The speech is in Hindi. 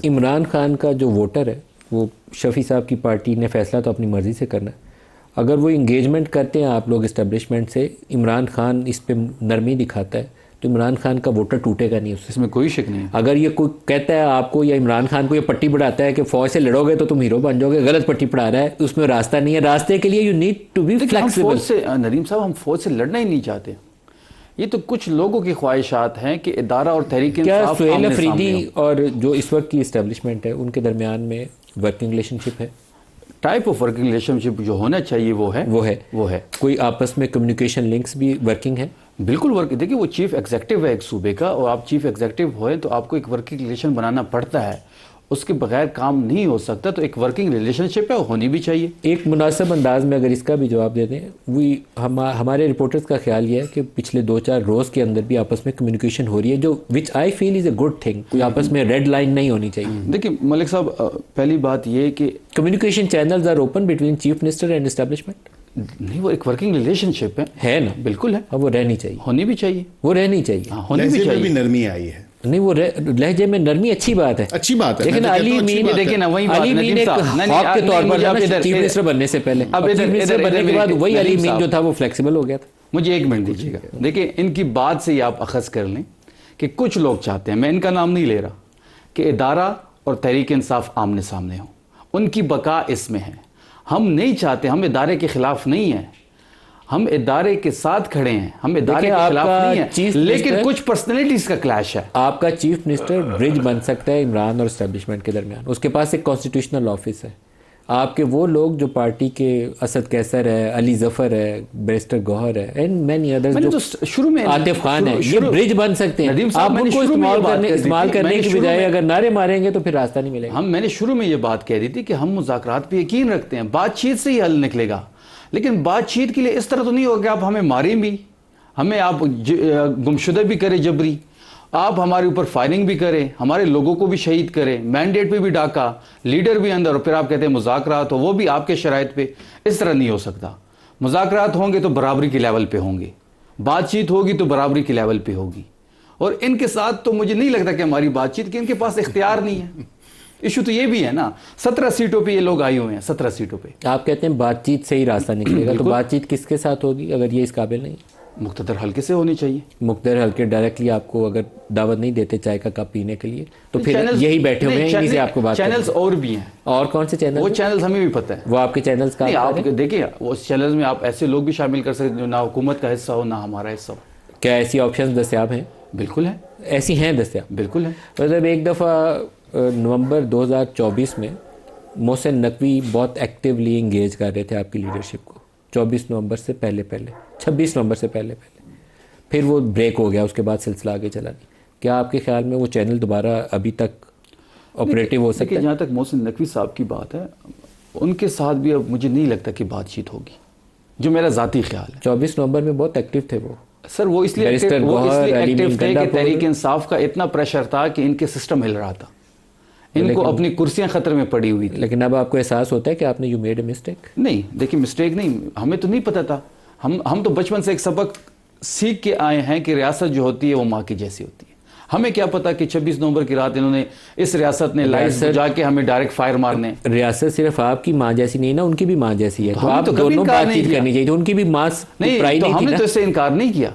इमरान खान का जो वोटर है वो शफी साहब की पार्टी ने फैसला तो अपनी मर्ज़ी से करना है। अगर वो इंगेजमेंट करते हैं आप लोग इस्टेब्लिशमेंट से, इमरान खान इस पे नरमी दिखाता है तो इमरान खान का वोटर टूटेगा नहीं उससे, इसमें कोई शक नहीं है। अगर ये कोई कहता है आपको या इमरान खान को ये पट्टी बढ़ाता है कि फौज से लड़ोगे तो तुम हीरो बन जाओगे, गलत पट्टी पढ़ा रहा है, उसमें रास्ता नहीं है। रास्ते के लिए you need to be flexible. Nadeem साहब, हम फौज से लड़ना ही नहीं चाहते। ये तो कुछ लोगों की ख्वाहिशात हैं कि इदारा और तहरीक क्या सुहेल अफरीदी और जो इस वक्त की इस्टेब्लिशमेंट है उनके दरमियान में वर्किंग रिलेशनशिप है? टाइप ऑफ वर्किंग रिलेशनशिप जो होना चाहिए वो है। कोई आपस में कम्युनिकेशन लिंक्स भी वर्किंग है? बिल्कुल वर्क। देखिए, वो चीफ एग्जीक्यूटिव है एक सूबे का, और आप चीफ एग्जीक्यूटिव होए तो आपको एक वर्किंग रिलेशन बनाना पड़ता है, उसके बगैर काम नहीं हो सकता। तो एक वर्किंग रिलेशनशिप है, वो होनी भी चाहिए। एक मुनासिब अंदाज में अगर इसका भी जवाब दे दें, वो हमारे रिपोर्टर्स का ख्याल ये है कि पिछले 2-4 रोज़ के अंदर भी आपस में कम्युनिकेशन हो रही है, जो which I feel is a good thing. कोई आपस में रेड लाइन नहीं होनी चाहिए। देखिए मलिक साहब, पहली बात ये कि communication channels are open between chief minister and establishment. नहीं, वो एक वर्किंग रिलेशनशिप है ना? बिल्कुल है। अब वो रहनी चाहिए, होनी भी चाहिए। वो रहनी चाहिए। होनी भी चाहिए। भी नरमी आई है। नहीं, वो लहजे में नरमी अच्छी बात है, अच्छी बात है। लेकिन अली मीन, देखिए ना, वही अली मीन एक हॉक के तौर पर चीफ मिनिस्टर बनने से पहले, अब चीफ मिनिस्टर बनने के बाद वही अली मीन जो था वो फ्लेक्सिबल हो गया था। मुझे एक मिनट दीजिएगा। देखिए, इनकी बात से ही आप अखज़ कर लें कि कुछ लोग चाहते हैं, मैं इनका नाम नहीं ले रहा, कि इदारा और तहरीक इंसाफ आमने सामने हो, उनकी बका इसमें है। हम नहीं चाहते, हम इदारे के खिलाफ नहीं हैं, हम इदारे के साथ खड़े हैं, हम इदारे के खिलाफ नहीं हैं, लेकिन कुछ पर्सनैलिटीज का क्लैश है। आपका चीफ मिनिस्टर ब्रिज बन सकता है इमरान और एस्टेब्लिशमेंट के दरमियान। उसके पास एक कॉन्स्टिट्यूशनल ऑफिस है। आपके वो लोग जो पार्टी के असद कैसर है, अली जफर है, बैरिस्टर गौहर है एंड मैनी अदर्स, जो शुरू में आतिफ खान है, ये ब्रिज बन सकते हैं। आप उनको इस्तेमाल करने की बजाय अगर नारे मारेंगे तो फिर रास्ता नहीं मिलेगा। मैंने शुरू में ये बात कह दी थी कि हम मुज़ाकरात पे यकीन रखते हैं, बातचीत से ही हल निकलेगा। लेकिन बातचीत के लिए इस तरह तो नहीं होगा कि आप हमें मारें भी, हमें आप गुमशुदा भी करें जबरी, आप हमारे ऊपर फायरिंग भी करें, हमारे लोगों को भी शहीद करें, मैंडेट पे भी डाका, लीडर भी अंदर, और फिर आप कहते हैं मुज़ाकरात हो, वो भी आपके शराइत पे। इस तरह नहीं हो सकता। मुज़ाकरात होंगे तो बराबरी के लेवल पे होंगे, बातचीत होगी तो बराबरी के लेवल पे होगी। और इनके साथ तो मुझे नहीं लगता कि हमारी बातचीत की, इनके पास इख्तियार नहीं है। इशू तो ये भी है ना, 17 सीटों पे ये लोग आए हुए हैं, 17 सीटों पे। आप कहते हैं बातचीत से ही रास्ता निकलेगा, तो बातचीत किसके साथ होगी अगर ये इस काबिल नहीं? मुख्तदर हल्के से होनी चाहिए। मुख्तदर हल्के डायरेक्टली आपको अगर दावत नहीं देते चाय का कप पीने के लिए, तो फिर यही बैठे हुए हैं, इन्हीं से आपको बात। चैनल्स और भी हैं। और कौन से चैनल? वो चैनल्स हमें भी पता है। वो आपके चैनल्स का आप देखिए, उस चैनल्स में आप ऐसे लोग भी शामिल कर सकते हैं जो ना हुकूमत का हिस्सा हो ना हमारा हिस्सा हो। क्या ऐसी ऑप्शन दस्तियाब हैं? बिल्कुल है, ऐसी हैं दस्तियाब, बिल्कुल है। मतलब एक दफ़ा नवंबर 2024 में मोहसिन नकवी बहुत एक्टिवली इंगेज कर रहे थे आपकी लीडरशिप को, 24 नवंबर से पहले 26 नवंबर से पहले फिर वो ब्रेक हो गया, उसके बाद सिलसिला आगे चला नहीं। क्या आपके ख्याल में वो चैनल दोबारा अभी तक ऑपरेटिव हो सकता है? जहाँ तक मोहसिन नकवी साहब की बात है, उनके साथ भी अब मुझे नहीं लगता कि बातचीत होगी, जो मेरा ज़ाती ख्याल है। 24 नवंबर में बहुत एक्टिव थे वो सर, वो इसलिए एक्टिव थे कि तहरीक इंसाफ का इतना प्रेशर था कि इनके सिस्टम हिल रहा था, इनको अपनी कुर्सियां खतरे में पड़ी हुई थी। लेकिन अब आपको एहसास होता है कि आपने यू मेड ए मिस्टेक? नहीं, देखिए मिस्टेक नहीं, हमें तो नहीं पता था। हम तो बचपन से एक सबक सीख के आए हैं कि रियासत जो होती है वो माँ की जैसी होती है। हमें क्या पता कि 26 नवंबर की रात इन्होंने इस रियासत ने लाइट्स बुझा के हमें डायरेक्ट फायर मारने। रियासत सिर्फ आपकी माँ जैसी नहीं ना, उनकी भी माँ जैसी है, तो आप दोनों बातचीत करनी चाहिए। उनकी भी माँ नहीं, तो हमने तो इससे इनकार नहीं किया।